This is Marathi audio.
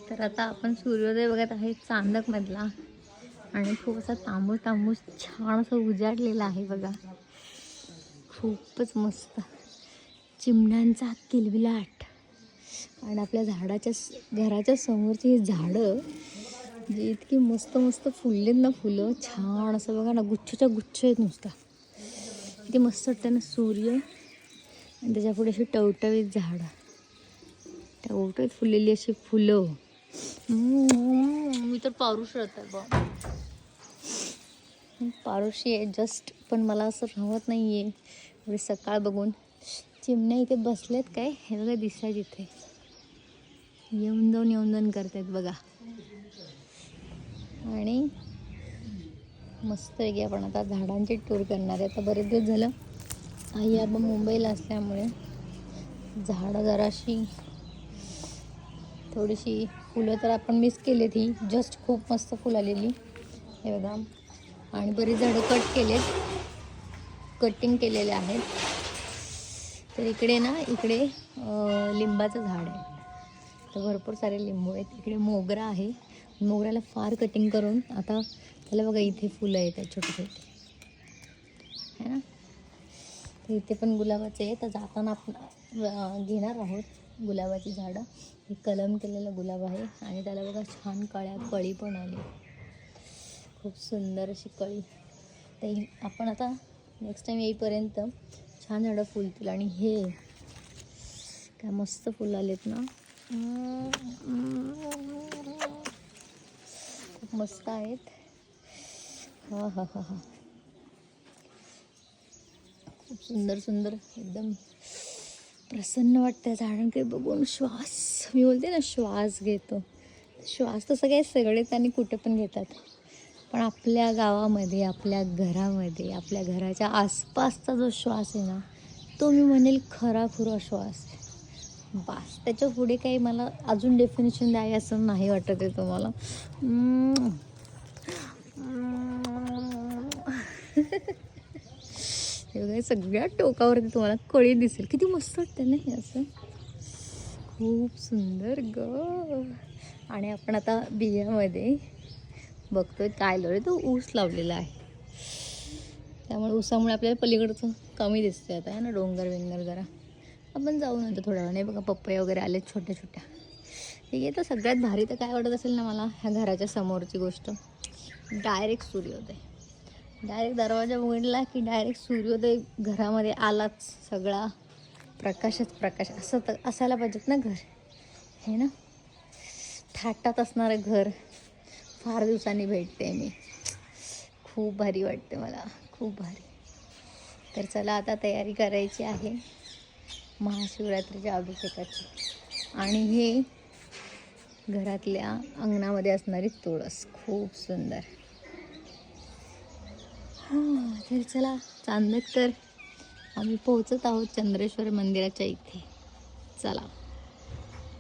तर आता आपण सूर्योदय बघत आहे चांदकमधला आणि खूप असा तांबूस तांबूस छान असं उजाडलेला आहे बघा. खूपच मस्त चिमण्यांचा किलबिलाट आणि आपल्या घराच्या समोरची ही झाडं जी इतकी मस्त मस्त फुललेत ना, फुलं छान असं बघा ना, गुच्छच्या गुच्छ आहेत नुसता. किती मस्त वाटतं ना. सूर्य आणि त्याच्या पुढे अशी टवटवीत झाडं, टवटवीत फुललेली अशी फुलं. मी तर पारुष राहत आहे बा, पारुशी आहे जस्ट. पण मला असं राहत नाही आहे एवढी सकाळ बघून. चिमण्या इथे बसलेत काय हे बघा, दिसायत इथे येऊन जाऊन करतायत बघा. आणि मस्त आहे की आपण आता झाडांची टूर करणार आहे. आता बरेच दिवस झालं आई आता मुंबईला असल्यामुळे झाडं जराशी थोडीशी फुलं तर आपण मिस केलीत. ही जस्ट खूप मस्त फुल आलेली हे बघा. आणि बरीच झाडं कटिंग केलेले आहेत. तर इकडे लिंबाचं झाड आहे, तर भरपूर सारे लिंबू आहेत. इकडे मोगरा आहे, मोगऱ्याला फार कटिंग करून आता त्याला बघा इथे फुलं येत आहेत छोटे छोटे है ना. तर इथे पण गुलाबाचे आहे. तर जाताना आपण घेणार आहोत गुलाबाची झाडं. हे कलम केलेलं गुलाब आहे आणि त्याला बघा छान कळी पण आली, खूप सुंदर अशी कळी. तर आपण आता नेक्स्ट टाईम येईपर्यंत छान झाडं फुलतील. आणि हे काय मस्त फुलं आलेत ना, खूप मस्त आहेत. हा हा हा हा, खूप सुंदर सुंदर, एकदम प्रसन्न वाटतं झाडांकडे बघून. मी बोलते ना श्वास घेतो. श्वास तसं काय सगळेच आणि कुठे पण घेतात, पण आपल्या गावामध्ये, आपल्या घरामध्ये, आपल्या घराच्या आसपासचा जो श्वास आहे ना, तो मी म्हणेल खरा श्वास आहे. बास, त्याच्या पुढे काही मला अजून डेफिनेशन द्याय असं नाही वाटत आहे तुम्हाला. हे बघा, सगळ्या टोकावरती तुम्हाला कळी दिसेल. किती मस्त वाटतं ना हे असं, खूप सुंदर ग. आणि आपण आता बियामध्ये बघतोय काय लावले, तो ऊस लावलेला आहे. त्यामुळे ऊसामुळे आपल्याला पलीकडचं कमी दिसते आता आहे ना, डोंगर जरा. आपण जाऊ नंतर थोड्या वेळाने. बघा पपया वगैरे आले छोट्या छोट्या. ठीक आहे. तर सगळ्यात भारी तर काय वाटत असेल ना मला, ह्या घराच्या समोरची गोष्ट, डायरेक्ट सूर्योदय. डायरेक्ट दरवाजा उघडला की डायरेक्ट सूर्योदय घरामध्ये आलाच. सगळा प्रकाशच प्रकाश. असं तर असायला पाहिजेत ना घर, हे ना. थाटात असणारं घर फार दिवसांनी भेटते मी. खूप भारी वाटते मला, खूप भारी. तर चला आता तयारी करायची आहे महाशिवरात्रीच्या अभिषेकाची. आणि हे घरातल्या अंगणामध्ये असणारी तुळस, खूप सुंदर. हां, तर चला चांदकर आम्ही पोहोचत आहोत चंद्रेश्वर मंदिराच्या इथे. चला.